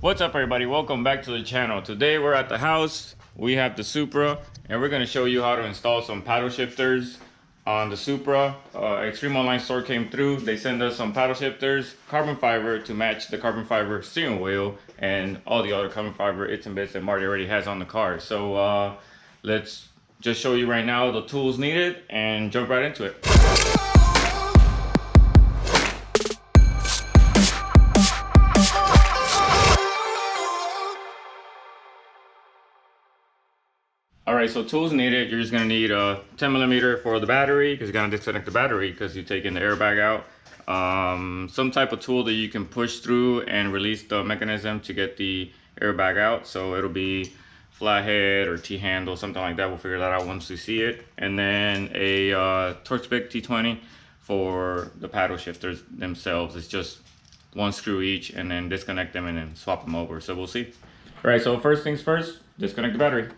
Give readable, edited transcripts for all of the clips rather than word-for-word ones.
What's up, everybody? Welcome back to the channel. Today we're at the house. We have the Supra and we're going to show you how to install some paddle shifters on the Supra. Extreme Online Store came through. They sent us some paddle shifters, carbon fiber to match the carbon fiber steering wheel and all the other carbon fiber its and bits that Marty already has on the car. So let's just show you right now the tools needed and jump right into it. Alright, so tools needed. You're just going to need a 10mm for the battery, because you're going to disconnect the battery because you taking the airbag out. Some type of tool that you can push through and release the mechanism to get the airbag out. So it'll be flathead or T-handle, something like that. We'll figure that out once we see it. And then a torque stick T20 for the paddle shifters themselves. It's just one screw each, and then disconnect them and then swap them over. So we'll see. Alright, so first things first, disconnect the battery.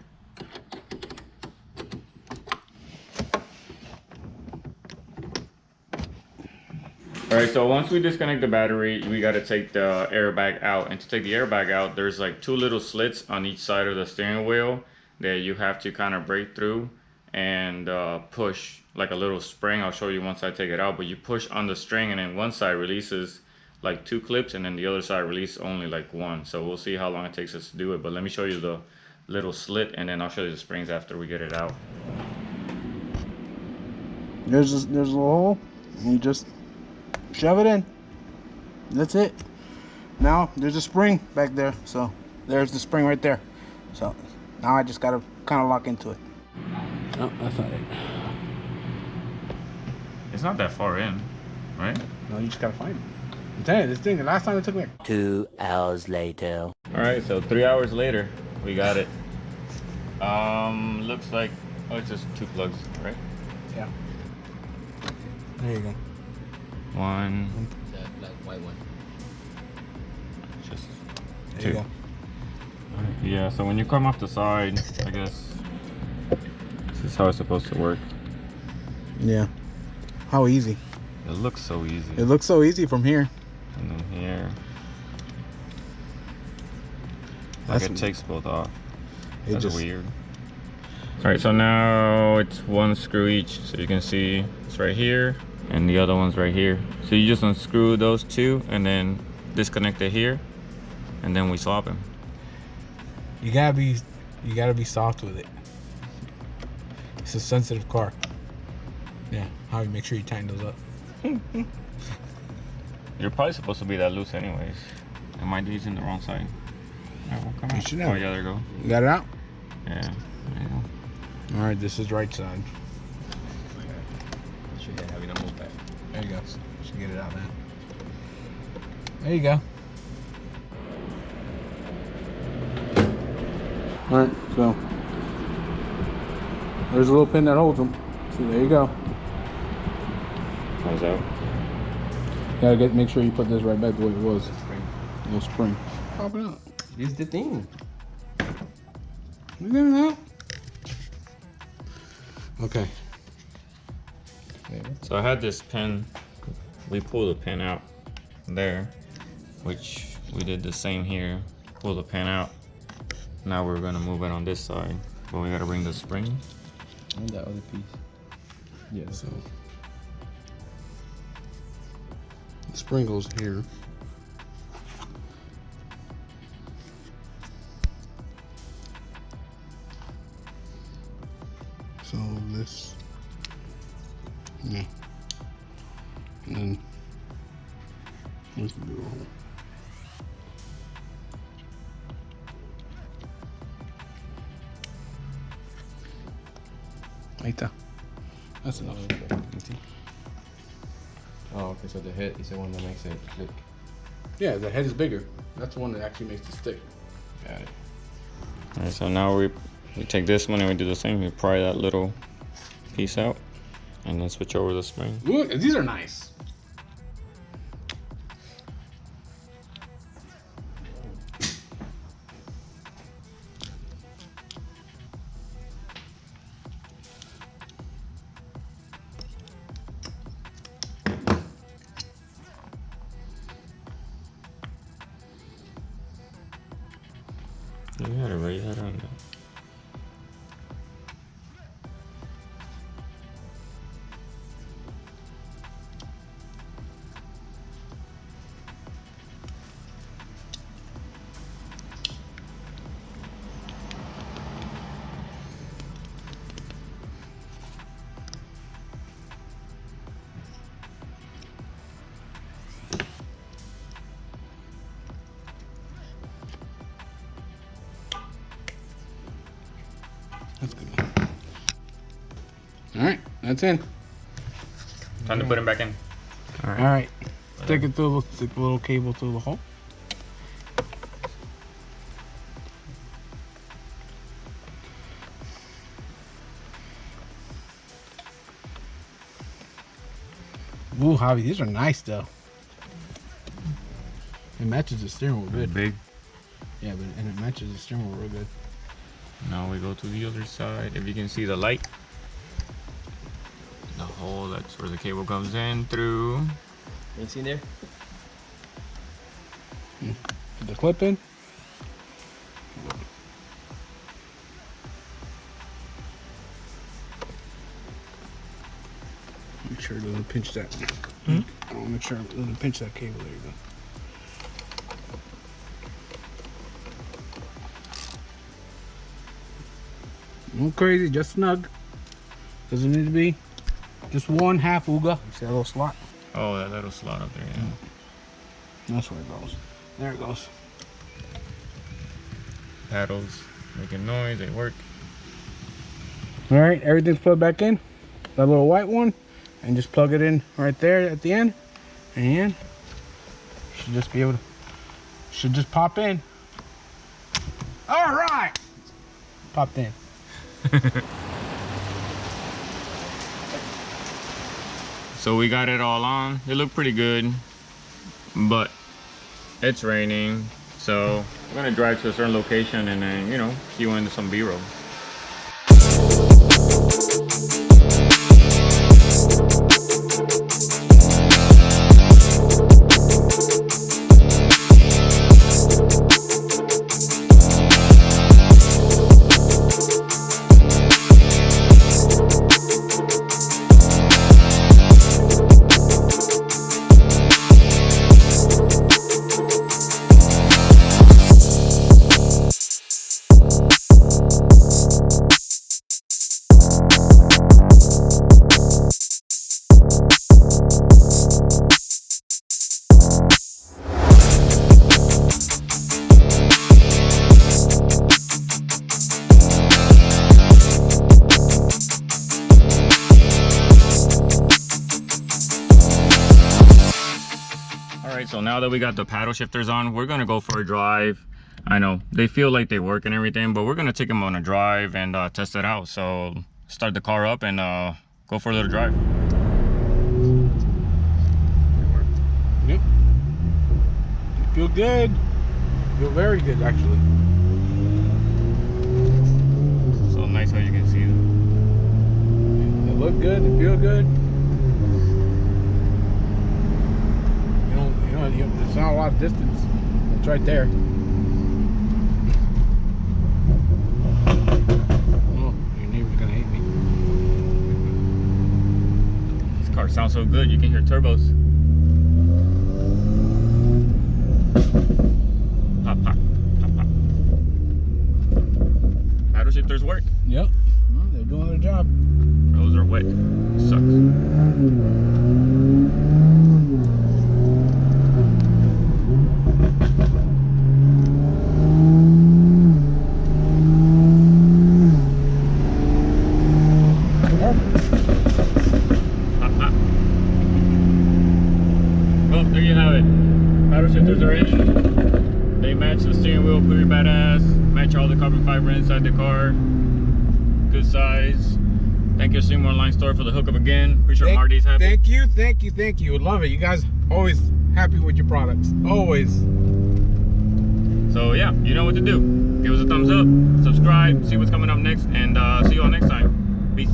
Alright, so once we disconnect the battery, we got to take the airbag out. And to take the airbag out, there's like two little slits on each side of the steering wheel that you have to kind of break through and push like a little spring. I'll show you once I take it out, but you push on the string and then one side releases like two clips and then the other side releases only like one. So we'll see how long it takes us to do it, but let me show you the little slit and then I'll show you the springs after we get it out. There's a little hole and you just shove it in. That's it. Now there's a spring back there, so there's the spring right there. So now I just gotta kind of lock into it. Oh, that's not it. It's not that far in, right? No, you just gotta find it. I'm telling you, this thing, the last time it took me 2 hours later. Alright, so 3 hours later, we got it. Looks like, oh, it's just two plugs, right? Yeah. There you go. One. That black white one. Just there two. You go. Yeah, so when you come off the side, I guess this is how it's supposed to work. Yeah. How easy. It looks so easy. It looks so easy from here. And then here. Like it takes both off. That's just weird. Alright, so now it's one screw each. So you can see it's right here and the other one's right here. So you just unscrew those two and then disconnect it here and then we swap them. You gotta be soft with it. It's a sensitive car. Yeah, how you make sure you tighten those up. You're probably supposed to be that loose anyways. Am I using the wrong side? No, come on. You should know. Oh yeah, there you go. You got it out? Yeah, there you go. Alright, this is right side. Should have it almost back. There you go. Should get it out now. There you go. Alright, so there's a little pin that holds them. So there you go. Comes out. Gotta make sure you put this right back the way it was. No spring. Pop it out. This is the thing. You got it out. Okay. So I had this pin, we pulled the pin out there, which we did the same here, pull the pin out. Now we're gonna move it on this side, but we gotta bring the spring. And that other piece. Yeah, So the spring goes here. So this, yeah, and then here's the big hole. Right there. That's enough. oh, okay, so the head is the one that makes it click. Yeah, the head is bigger. That's the one that actually makes it stick. Got it. Alright, so now we take this one and we do the same. We pry that little piece out and then switch over the spring. Look, these are nice. You had it right. You had it on there. That's good. All right, that's in. Time to put him back in. All right. Stick it through. Stick the little cable through the hole. Ooh, Javi, these are nice though. It matches the steering wheel good. Big. Yeah, and it matches the steering wheel real good. Now we go to the other side. If you can see the light, the hole, that's where the cable comes in through. You see there? Put the clip in. Make sure it doesn't pinch that. I want to make sure it doesn't pinch that cable. There you go. No crazy, just snug. Doesn't need to be. Just 1/2 Uga. You see that little slot? Oh, that little slot up there, yeah. That's where it goes. There it goes. Paddles making noise, they work. All right, everything's plugged back in. That little white one, and just plug it in right there at the end, and should just be able to. Should just pop in. All right, popped in. So we got it all on. It looked pretty good, but it's raining, so we're gonna drive to a certain location and then, you know, cue into some B-roll. So now that we got the paddle shifters on, we're gonna go for a drive. I know they feel like they work and everything, but we're gonna take them on a drive and test it out. So start the car up and go for a little drive. Yep. You feel good. You feel very good, actually. So nice how you can see them. They look good. They feel good. It's not a lot of distance. It's right there. Oh, your neighbor's gonna hate me. This car sounds so good, you can hear turbos. Pop, pop, pop, pop. Paddle shifters work. Yep. Well, they're doing their job. Those are wet. Sucks. Well, there you have it. Paddle shifters are in. They match the steering wheel pretty badass. Match all the carbon fiber inside the car. Good size. Thank you, Supra Online Store, for the hookup again. Pretty sure Marty's happy. Thank you. Would love it. You guys always happy with your products. Always. So yeah, you know what to do. Give us a thumbs up, subscribe, see what's coming up next, and see you all next time. Peace.